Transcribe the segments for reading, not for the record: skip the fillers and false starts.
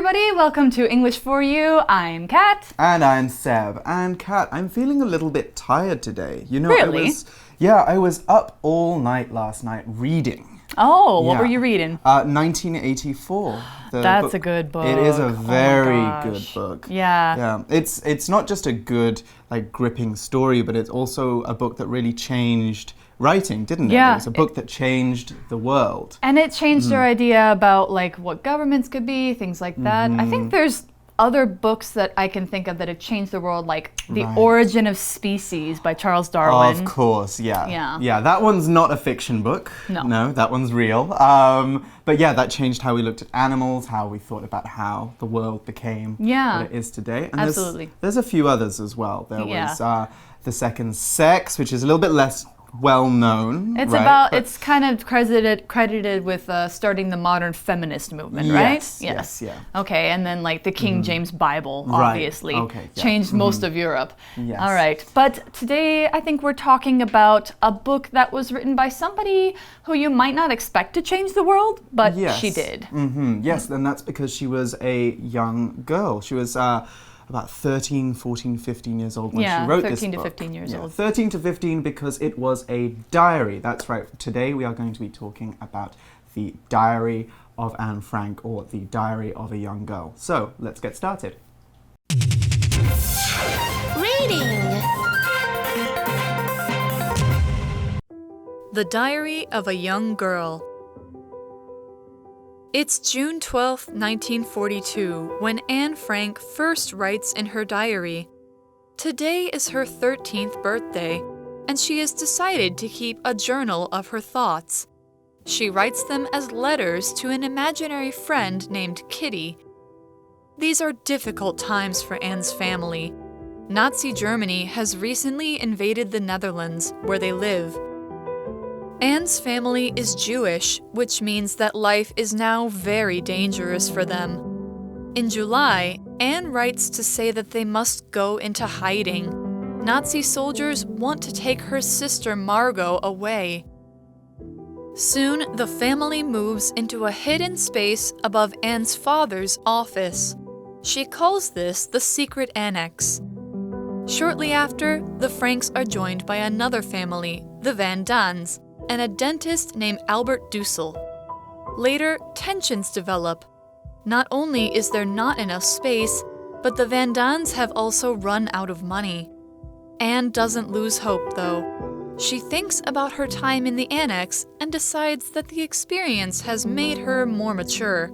everybody, welcome to English for You. I'm Kat. And I'm Seb. And Kat, I'm feeling a little bit tired today. You know, Really? I was up all night last night reading. Oh, what were you reading? 1984. That's a good book. It is a very good gosh. book. Yeah. It's not just a good, gripping story, but it's also a book that really changed writing, didn't it? Yeah. It was a book that changed the world. And it changed our idea about what governments could be, things like that. I think there's other books that I can think of that have changed the world, like The Origin of Species by Charles Darwin. Of course, yeah. Yeah. That one's not a fiction book. No, that one's real. But yeah, that changed how we looked at animals, how we thought about how the world became what it is today. And absolutely. There's a few others as well. There was The Second Sex, which is a little bit less well known. It's kind of credited with starting the modern feminist movement, right? Yes. Okay, and then the King James Bible, obviously, changed most of Europe. Yes. All right, but today I think we're talking about a book that was written by somebody who you might not expect to change the world, but she did. Yes, and that's because she was a young girl. She was about 13, 14, 15 years old when she wrote this book. 13 to 15 years old. 13 to 15 because it was a diary. That's right. Today we are going to be talking about the Diary of Anne Frank, or the Diary of a Young Girl. So, let's get started. Reading. The Diary of a Young Girl. It's June 12, 1942, when Anne Frank first writes in her diary. Today is her 13th birthday, and she has decided to keep a journal of her thoughts. She writes them as letters to an imaginary friend named Kitty. These are difficult times for Anne's family. Nazi Germany has recently invaded the Netherlands, where they live. Anne's family is Jewish, which means that life is now very dangerous for them. In July, Anne writes to say that they must go into hiding. Nazi soldiers want to take her sister Margot away. Soon, the family moves into a hidden space above Anne's father's office. She calls this the secret annex. Shortly after, the Franks are joined by another family, the Van Daans, and a dentist named Albert Dussel. Later, tensions develop. Not only is there not enough space, but the Van Daans have also run out of money. Anne doesn't lose hope, though. She thinks about her time in the annex and decides that the experience has made her more mature.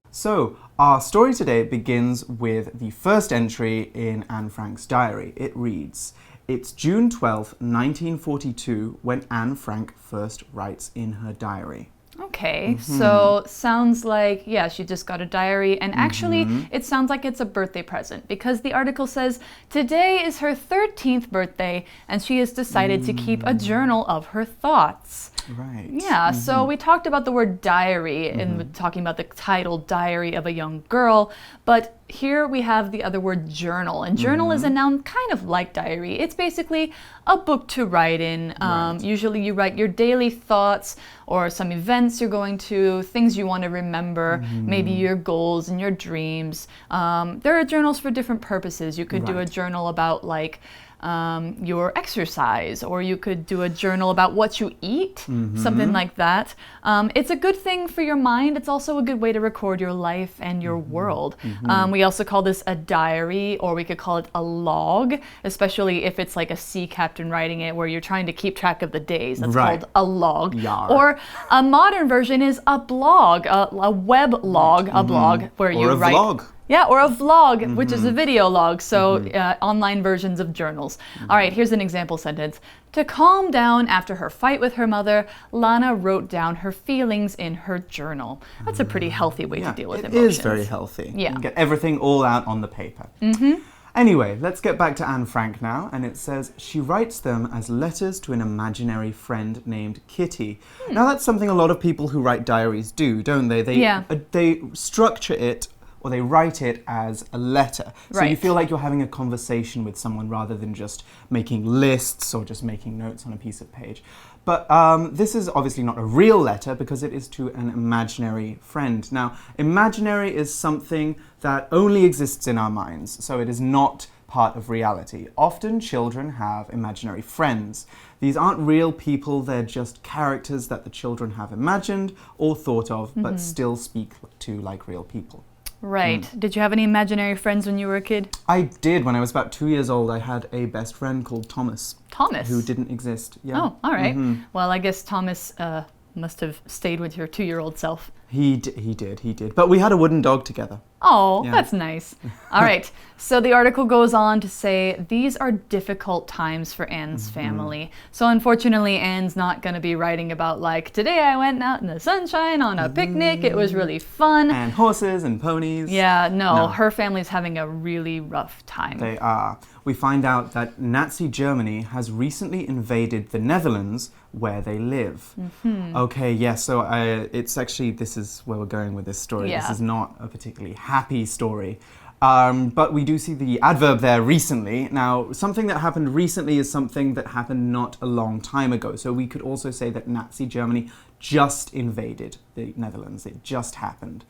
So, our story today begins with the first entry in Anne Frank's diary. It reads, "It's June 12, 1942, when Anne Frank first writes in her diary." Okay, so sounds like, she just got a diary, and actually it sounds like it's a birthday present, because the article says, today is her 13th birthday, and she has decided to keep a journal of her thoughts. Right. Yeah, so we talked about the word diary and talking about the title Diary of a Young Girl, but here we have the other word journal, and journal is a noun kind of like diary. It's basically a book to write in. Usually you write your daily thoughts or some events you're going to, things you want to remember, maybe your goals and your dreams. There are journals for different purposes. You could do a journal about your exercise, or you could do a journal about what you eat, something like that. It's a good thing for your mind. It's also a good way to record your life and your world. We also call this a diary, or we could call it a log, especially if it's like a sea captain writing it where you're trying to keep track of the days. That's called a log. Or a modern version is a blog, a web log, a blog where you write. Vlog. Yeah, or a vlog, which is a video log, so online versions of journals. All right, here's an example sentence. To calm down after her fight with her mother, Lana wrote down her feelings in her journal. That's a pretty healthy way to deal with emotions. It is very healthy. Yeah. Get everything all out on the paper. Anyway, let's get back to Anne Frank now, and it says, she writes them as letters to an imaginary friend named Kitty. Now that's something a lot of people who write diaries do, don't they? They structure it or they write it as a letter. So you Right. feel like you're having a conversation with someone rather than just making lists or just making notes on a piece of page. But this is obviously not a real letter because it is to an imaginary friend. Now, imaginary is something that only exists in our minds, so it is not part of reality. Often children have imaginary friends. These aren't real people, they're just characters that the children have imagined or thought of, but still speak to like real people. Right. Did you have any imaginary friends when you were a kid? I did. When I was about 2 years old, I had a best friend called Thomas. Thomas? Who didn't exist. Yeah. Oh, all right. Well, I guess Thomas must have stayed with your 2-year-old self. He did. But we had a wooden dog together. Oh, Yeah. that's nice. All right. So the article goes on to say these are difficult times for Anne's family. So unfortunately, Anne's not going to be writing about like, today I went out in the sunshine on a picnic. It was really fun. And horses and ponies. Yeah, no, No. her family's having a really rough time. They are. We find out that Nazi Germany has recently invaded the Netherlands where they live. Okay, yes, so it's actually, this is where we're going with this story. Yeah. This is not a particularly happy story. But we do see the adverb there, recently. Now, something that happened recently is something that happened not a long time ago. So we could also say that Nazi Germany just invaded the Netherlands. It just happened.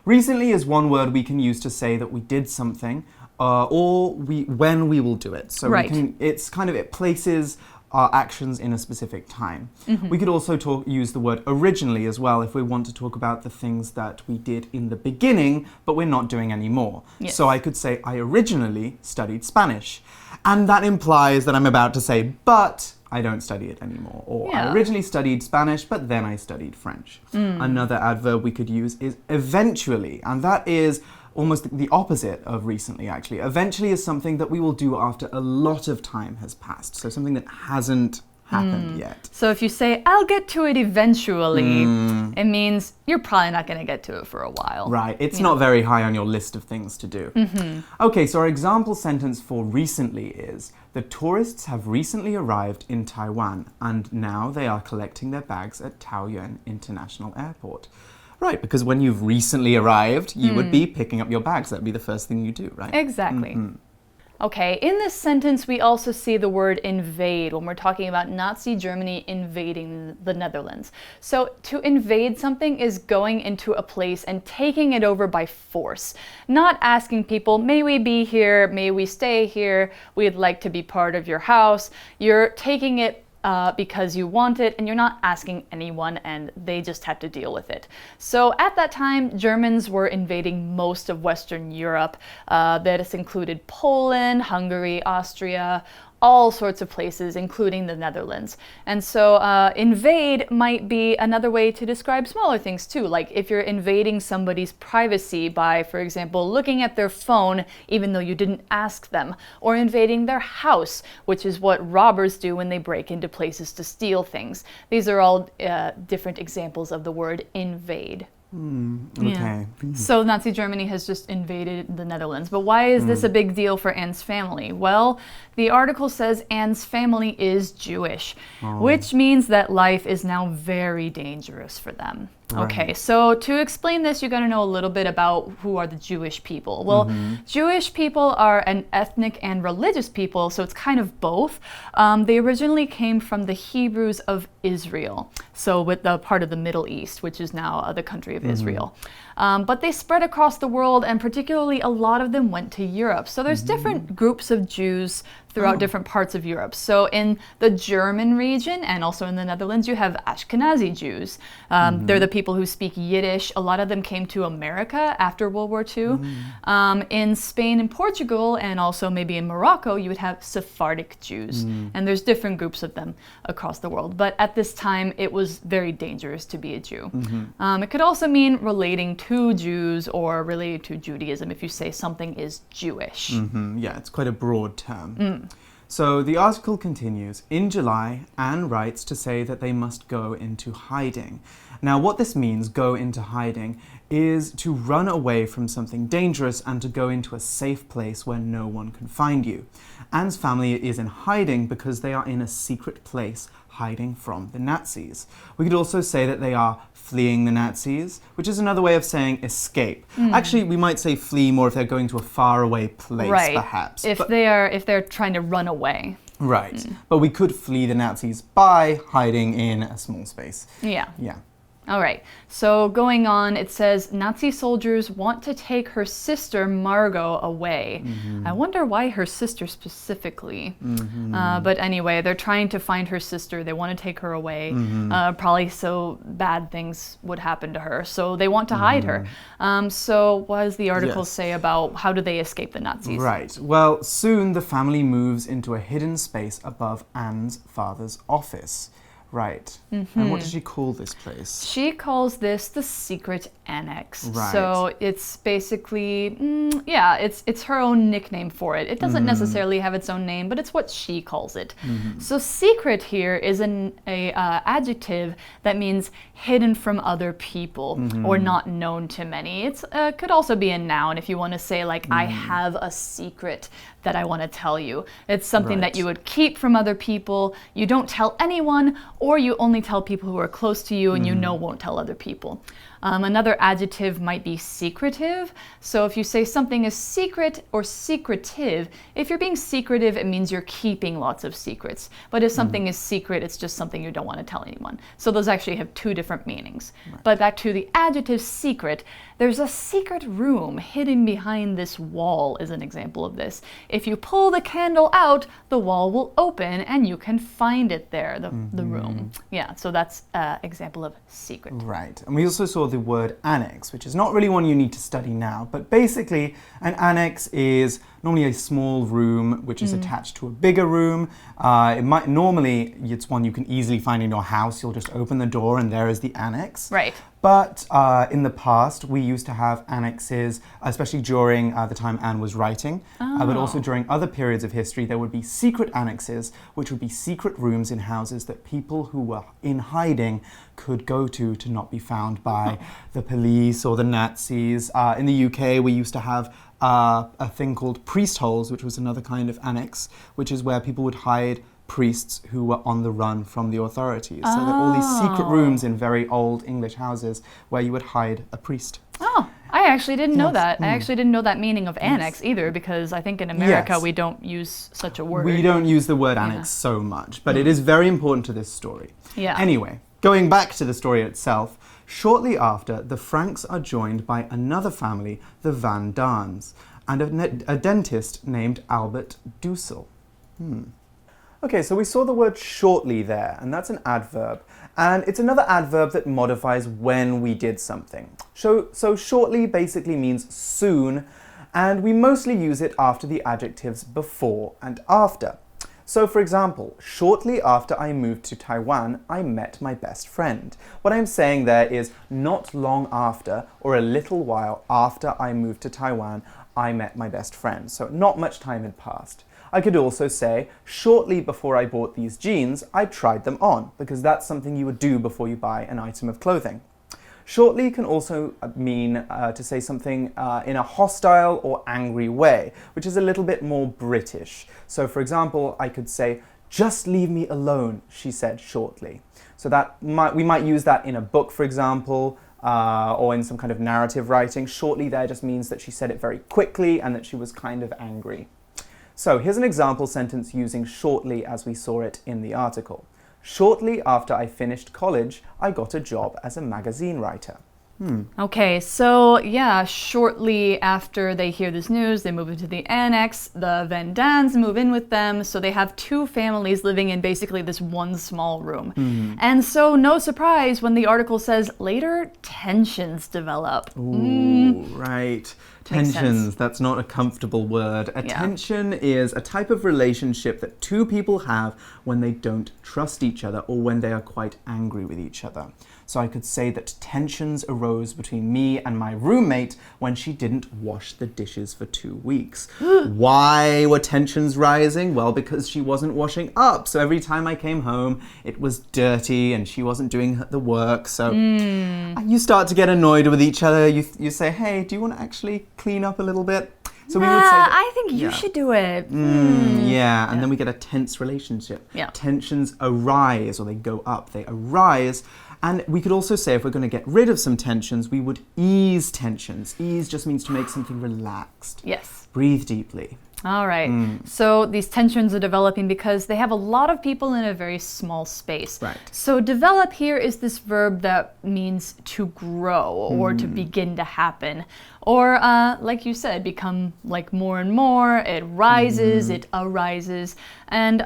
Recently is one word we can use to say that we did something, or when we will do it. So Right. it places our actions in a specific time. We could also use the word originally as well if we want to talk about the things that we did in the beginning, but we're not doing anymore. Yes. So I could say, I originally studied Spanish. And that implies that I'm about to say, but I don't study it anymore. Or I Yeah. originally studied Spanish, but then I studied French. Another adverb we could use is eventually, and that is almost the opposite of recently, actually. Eventually is something that we will do after a lot of time has passed. So something that hasn't happened yet. So if you say, I'll get to it eventually, it means you're probably not going to get to it for a while. Right, it's not very high on your list of things to do. Okay, so our example sentence for recently is, the tourists have recently arrived in Taiwan and now they are collecting their bags at Taoyuan International Airport. Right, because when you've recently arrived, you would be picking up your bags. That'd be the first thing you do, right? Exactly. Okay, in this sentence, we also see the word invade when we're talking about Nazi Germany invading the Netherlands. So to invade something is going into a place and taking it over by force, not asking people, may we be here, may we stay here, we'd like to be part of your house. You're taking it because you want it and you're not asking anyone and they just have to deal with it. So at that time, Germans were invading most of Western Europe. That has included Poland, Hungary, Austria, all sorts of places, including the Netherlands. And so invade might be another way to describe smaller things too, like if you're invading somebody's privacy by, for example, looking at their phone even though you didn't ask them, or invading their house, which is what robbers do when they break into places to steal things. These are all different examples of the word invade. Okay. So Nazi Germany has just invaded the Netherlands. But why is this a big deal for Anne's family? Well, the article says Anne's family is Jewish, which means that life is now very dangerous for them. Okay, so to explain this, you got to know a little bit about who are the Jewish people. Well, Jewish people are an ethnic and religious people, so it's kind of both. They originally came from the Hebrews of Israel, so with the part of the Middle East, which is now the country of Israel. But they spread across the world, and particularly a lot of them went to Europe. So there's different groups of Jews throughout different parts of Europe. So in the German region and also in the Netherlands, you have Ashkenazi Jews. They're the people who speak Yiddish. A lot of them came to America after World War II. In Spain and Portugal, and also maybe in Morocco, you would have Sephardic Jews. And there's different groups of them across the world. But at this time, it was very dangerous to be a Jew. It could also mean relating to Jews or related to Judaism if you say something is Jewish. Yeah, it's quite a broad term. So the article continues. In July, Anne writes to say that they must go into hiding. Now, what this means, go into hiding, is to run away from something dangerous and to go into a safe place where no one can find you. Anne's family is in hiding because they are in a secret place hiding from the Nazis. We could also say that they are fleeing the Nazis, which is another way of saying escape. Actually, we might say flee more if they're going to a faraway place, perhaps. If they're trying to run away. Right. But we could flee the Nazis by hiding in a small space. Yeah. Yeah. All right, so going on, it says, Nazi soldiers want to take her sister Margot away. I wonder why her sister specifically. But anyway, they're trying to find her sister. They want to take her away, probably so bad things would happen to her. So they want to hide her. So what does the article say about how do they escape the Nazis? Right. Well, soon the family moves into a hidden space above Anne's father's office. Right. And what does she call this place? She calls this the secret annex. Right. So it's basically, it's her own nickname for it. It doesn't necessarily have its own name, but it's what she calls it. So secret here is an adjective that means hidden from other people or not known to many. It's could also be a noun if you want to say like, I have a secret that I want to tell you. It's something that you would keep from other people. You don't tell anyone, or you only tell people who are close to you and you know won't tell other people. Another adjective might be secretive. So if you say something is secret or secretive, if you're being secretive, it means you're keeping lots of secrets. But if something is secret, it's just something you don't want to tell anyone. So those actually have two different meanings. But back to the adjective secret, there's a secret room hidden behind this wall is an example of this. If you pull the candle out, the wall will open and you can find it there, the room. Yeah, so that's an example of secret. Right. And we also saw the word annex, which is not really one you need to study now, but basically an annex is normally a small room which is attached to a bigger room. Normally it's one you can easily find in your house. You'll just open the door and there is the annex. Right. But in the past, we used to have annexes, especially during the time Anne was writing, but also during other periods of history, there would be secret annexes, which would be secret rooms in houses that people who were in hiding could go to not be found by the police or the Nazis. In the UK, we used to have a thing called priest holes, which was another kind of annex, which is where people would hide priests who were on the run from the authorities. So there are all these secret rooms in very old English houses where you would hide a priest. Oh, I actually didn't know that. I actually didn't know that meaning of annex either, because I think in America we don't use such a word. We don't use the word annex so much, but it is very important to this story. Yeah. Anyway, going back to the story itself, shortly after, the Franks are joined by another family, the Van Daans, and a dentist named Albert Dussel. Okay, so we saw the word shortly there, and that's an adverb. And it's another adverb that modifies when we did something. So shortly basically means soon, and we mostly use it after the adjectives before and after. So for example, shortly after I moved to Taiwan, I met my best friend. What I'm saying there is not long after, or a little while after I moved to Taiwan, I met my best friend. So not much time had passed. I could also say, shortly before I bought these jeans, I tried them on, because that's something you would do before you buy an item of clothing. Shortly can also mean to say something in a hostile or angry way, which is a little bit more British. So for example, I could say, just leave me alone, she said shortly. So we might use that in a book, for example, or in some kind of narrative writing. Shortly there just means that she said it very quickly and that she was kind of angry. So here's an example sentence using shortly as we saw it in the article. Shortly after I finished college, I got a job as a magazine writer. Okay, so yeah, shortly after they hear this news, they move into the annex. The Van Daans move in with them, so they have two families living in basically this one small room. And so no surprise when the article says later tensions develop. Ooh, right. Tensions, that's not a comfortable word. A tension is a type of relationship that two people have when they don't trust each other or when they are quite angry with each other. So I could say that tensions arose between me and my roommate when she didn't wash the dishes for 2 weeks. Why were tensions rising? Well, because she wasn't washing up. So every time I came home, it was dirty and she wasn't doing the work. So you start to get annoyed with each other. You say, hey, do you want to actually clean up a little bit? So we would say that, I think you should do it. Yeah, and then we get a tense relationship. Tensions arise, or they go up, they arise. And we could also say if we're going to get rid of some tensions, we would ease tensions. Ease just means to make something relaxed. Yes. Breathe deeply. All right. So these tensions are developing because they have a lot of people in a very small space. Right. So develop here is this verb that means to grow or to begin to happen. Or like you said, become like more and more. It rises, it arises. And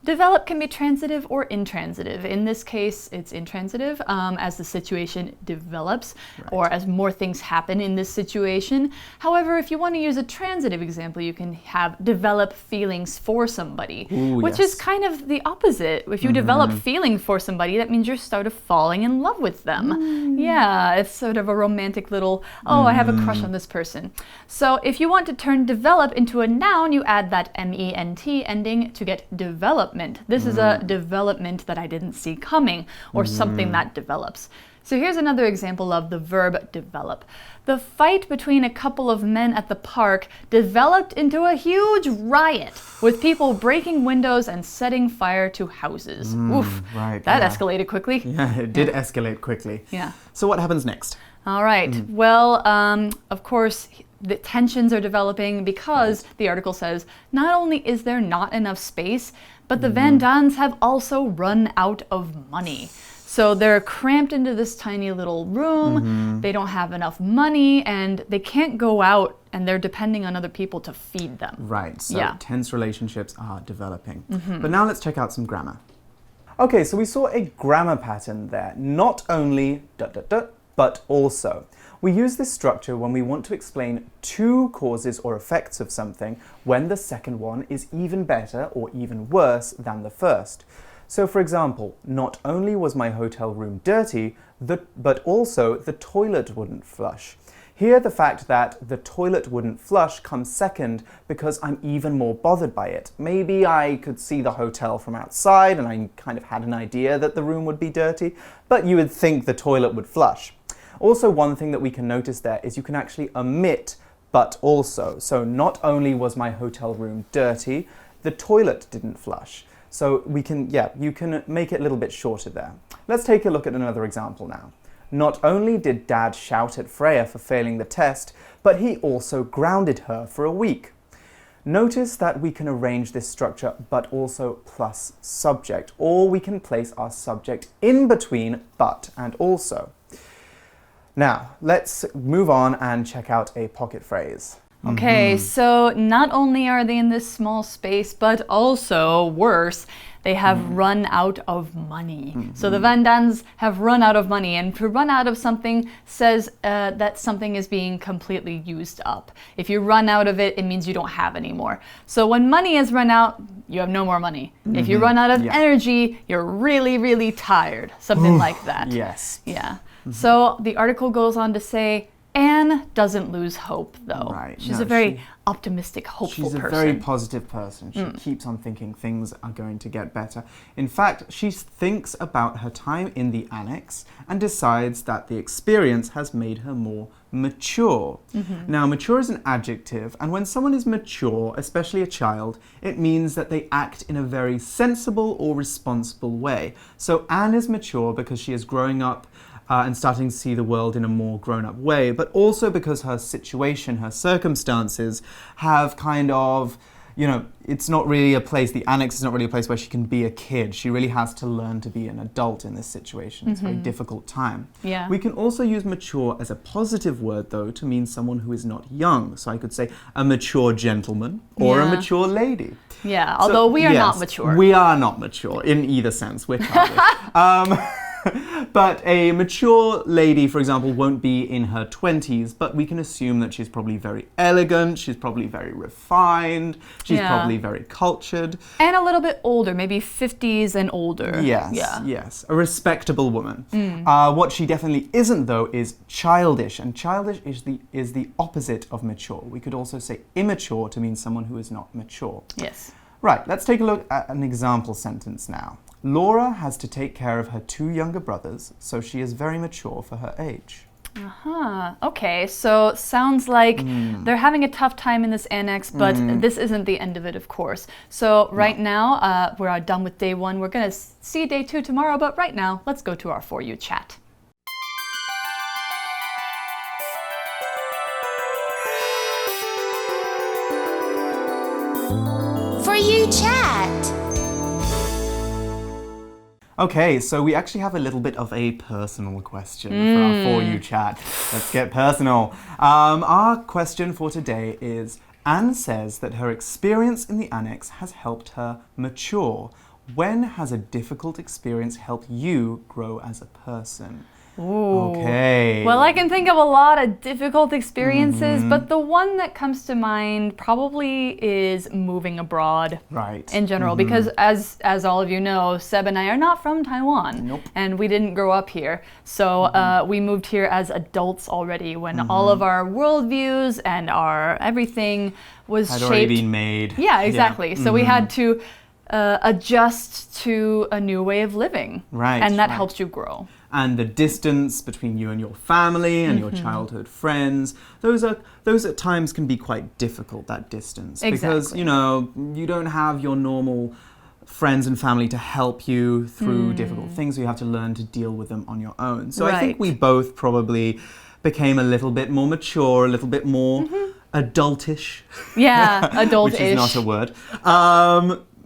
develop can be transitive or intransitive. In this case, it's intransitive as the situation develops or as more things happen in this situation. However, if you want to use a transitive example, you can have develop feelings for somebody, which is kind of the opposite. If you develop feeling for somebody, that means you're sort of falling in love with them. Yeah, it's sort of a romantic little, oh, I have a crush on this person. So if you want to turn develop into a noun, you add that ment ending to get develop. This is a development that I didn't see coming, or something that develops. So here's another example of the verb develop. The fight between a couple of men at the park developed into a huge riot, with people breaking windows and setting fire to houses. Oof, that escalated quickly. Yeah, it did escalate quickly. Yeah. So what happens next? All right. Well, of course, the tensions are developing because the article says not only is there not enough space, but the Van Daans have also run out of money. So they're cramped into this tiny little room, they don't have enough money, and they can't go out, and they're depending on other people to feed them. Right, so tense relationships are developing. But now let's check out some grammar. Okay, so we saw a grammar pattern there. Not only but also. We use this structure when we want to explain two causes or effects of something when the second one is even better or even worse than the first. So for example, not only was my hotel room dirty, but also the toilet wouldn't flush. Here the fact that the toilet wouldn't flush comes second because I'm even more bothered by it. Maybe I could see the hotel from outside and I kind of had an idea that the room would be dirty, but you would think the toilet would flush. Also, one thing that we can notice there is you can actually omit but also. So not only was my hotel room dirty, the toilet didn't flush. So we can, you can make it a little bit shorter there. Let's take a look at another example now. Not only did Dad shout at Freya for failing the test, but he also grounded her for a week. Notice that we can arrange this structure but also plus subject, or we can place our subject in between but and also. Now, let's move on and check out a pocket phrase. Okay, so not only are they in this small space, but also, worse, they have run out of money. So the Van Daans have run out of money, and to run out of something says that something is being completely used up. If you run out of it, it means you don't have any more. So when money has run out, you have no more money. If you run out of energy, you're really, really tired. Something like that. Yes. Yeah. So the article goes on to say, Anne doesn't lose hope, though. She's a very optimistic, hopeful person. She's a very positive person. She keeps on thinking things are going to get better. In fact, she thinks about her time in the annex and decides that the experience has made her more mature. Now, mature is an adjective, and when someone is mature, especially a child, it means that they act in a very sensible or responsible way. So Anne is mature because she is growing up and starting to see the world in a more grown-up way, but also because her situation, her circumstances have kind of, you know, it's not really a place, the annex is not really a place where she can be a kid. She really has to learn to be an adult in this situation. It's a very difficult time. We can also use mature as a positive word, though, to mean someone who is not young. So I could say a mature gentleman or a mature lady. Yeah, although we are not mature. We are not mature in either sense. We're childish. But a mature lady, for example, won't be in her 20s, but we can assume that she's probably very elegant, she's probably very refined, she's probably very cultured. And a little bit older, maybe 50s and older. Yes. A respectable woman. What she definitely isn't, though, is childish. And childish is the opposite of mature. We could also say immature to mean someone who is not mature. Yes. Right, let's take a look at an example sentence now. Laura has to take care of her 2 younger brothers, so she is very mature for her age. Okay, so sounds like they're having a tough time in this annex, but this isn't the end of it, of course. So right now, we're done with day 1. We're going to see day 2 tomorrow, but right now, let's go to our For You chat. For You chat. Okay, so we actually have a little bit of a personal question for our For You chat. Let's get personal. Our question for today is, Anne says that her experience in the annex has helped her mature. When has a difficult experience helped you grow as a person? Ooh. Okay. Well, I can think of a lot of difficult experiences, but the one that comes to mind probably is moving abroad. Right. In general, because as all of you know, Seb and I are not from Taiwan. Nope. And we didn't grow up here. So we moved here as adults already when all of our worldviews and our everything was Had shaped. already been made. Yeah, exactly. So we had to adjust to a new way of living. Right. And that helps you grow. And the distance between you and your family and your childhood friends, those at times can be quite difficult, that distance. Because, Exactly. you know, you don't have your normal friends and family to help you through difficult things, so you have to learn to deal with them on your own. So I think we both probably became a little bit more mature, a little bit more adultish. Yeah, adult-ish. Which is not a word.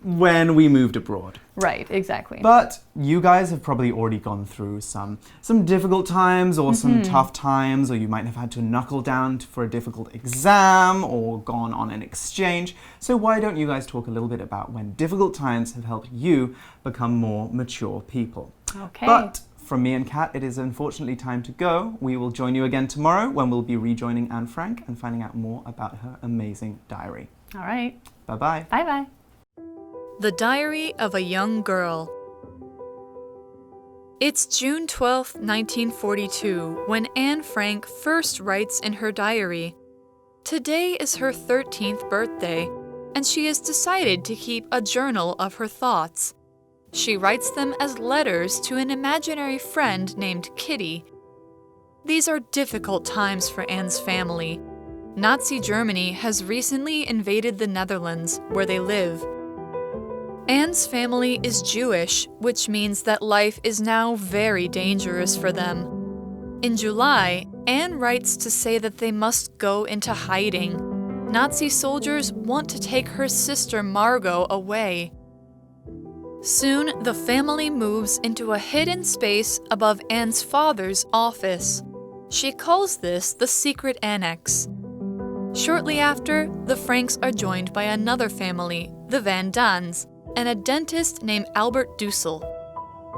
When we moved abroad. Right, exactly. But you guys have probably already gone through some difficult times or some tough times, or you might have had to knuckle down for a difficult exam or gone on an exchange. So why don't you guys talk a little bit about when difficult times have helped you become more mature people? Okay. But from me and Kat, it is unfortunately time to go. We will join you again tomorrow when we'll be rejoining Anne Frank and finding out more about her amazing diary. All right. Bye-bye. Bye-bye. The Diary of a Young Girl. It's June 12, 1942, when Anne Frank first writes in her diary. Today is her 13th birthday, and she has decided to keep a journal of her thoughts. She writes them as letters to an imaginary friend named Kitty. These are difficult times for Anne's family. Nazi Germany has recently invaded the Netherlands, where they live. Anne's family is Jewish, which means that life is now very dangerous for them. In July, Anne writes to say that they must go into hiding. Nazi soldiers want to take her sister Margot away. Soon, the family moves into a hidden space above Anne's father's office. She calls this the secret annex. Shortly after, the Franks are joined by another family, the Van Dans, and a dentist named Albert Dussel.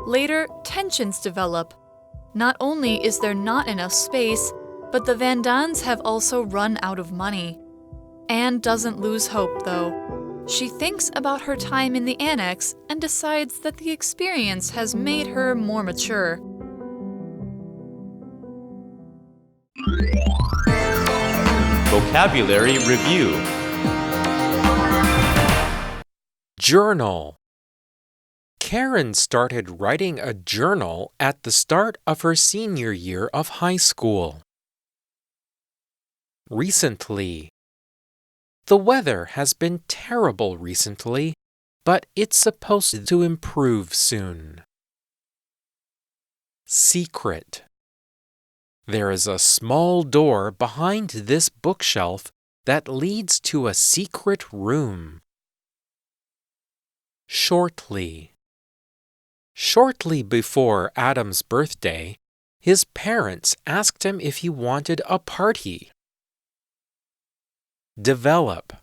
Later, tensions develop. Not only is there not enough space, but the Van Dans have also run out of money. Anne doesn't lose hope, though. She thinks about her time in the annex and decides that the experience has made her more mature. Vocabulary Review. Journal. Karen started writing a journal at the start of her senior year of high school. Recently. The weather has been terrible recently, but it's supposed to improve soon. Secret. There is a small door behind this bookshelf that leads to a secret room. Shortly. Shortly before Adam's birthday, his parents asked him if he wanted a party. Develop.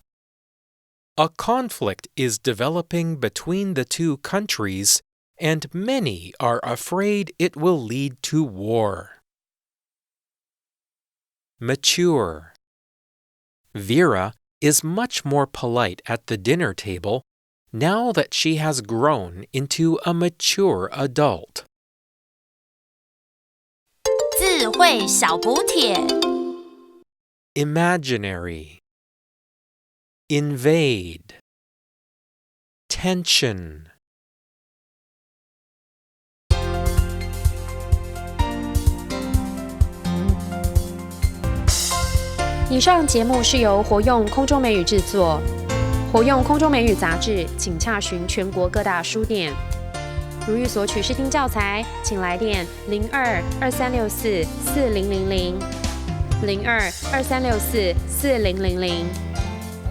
A conflict is developing between the two countries and many are afraid it will lead to war. Mature. Vera is much more polite at the dinner table now that she has grown into a mature adult. 智慧小补帖 Imaginary. Invade. Tension. 以上节目是由活用空中美语制作，活用空中美语杂志，请洽询全国各大书店。如欲索取试听教材，请来电02-2364-4000 02-2364-4000，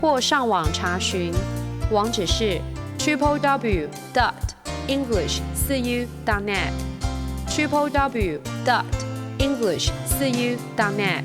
或上网查询，网址是 www.english4u.net www.english4u.net